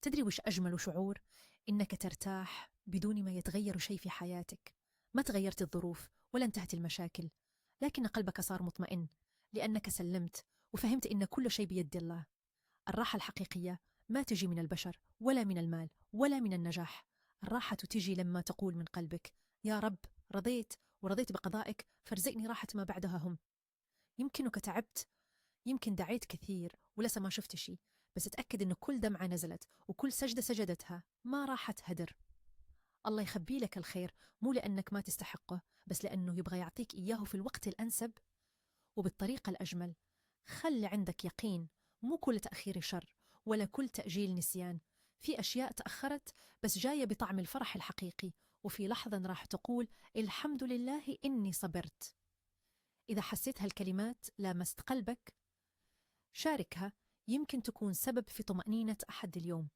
تدري وش أجمل شعور؟ إنك ترتاح بدون ما يتغير شيء في حياتك. ما تغيرت الظروف ولا انتهت المشاكل، لكن قلبك صار مطمئن لأنك سلمت وفهمت إن كل شيء بيد الله. الراحة الحقيقية ما تجي من البشر ولا من المال ولا من النجاح. الراحة تجي لما تقول من قلبك: يا رب، رضيت ورضيت بقضائك، فارزقني راحة ما بعدها هم. يمكنك تعبت، يمكن دعيت كثير ولسه ما شفت شيء، بس اتأكد إن كل دمعة نزلت وكل سجدة سجدتها ما راحت هدر. الله يخبي لك الخير، مو لأنك ما تستحقه، بس لأنه يبغى يعطيك إياه في الوقت الأنسب وبالطريقة الأجمل. خلي عندك يقين، مو كل تأخير شر ولا كل تأجيل نسيان. في أشياء تأخرت بس جاية بطعم الفرح الحقيقي، وفي لحظة راح تقول: الحمد لله إني صبرت. إذا حسيت هالكلمات لامست قلبك، شاركها، يمكن تكون سبب في طمأنينة أحد اليوم.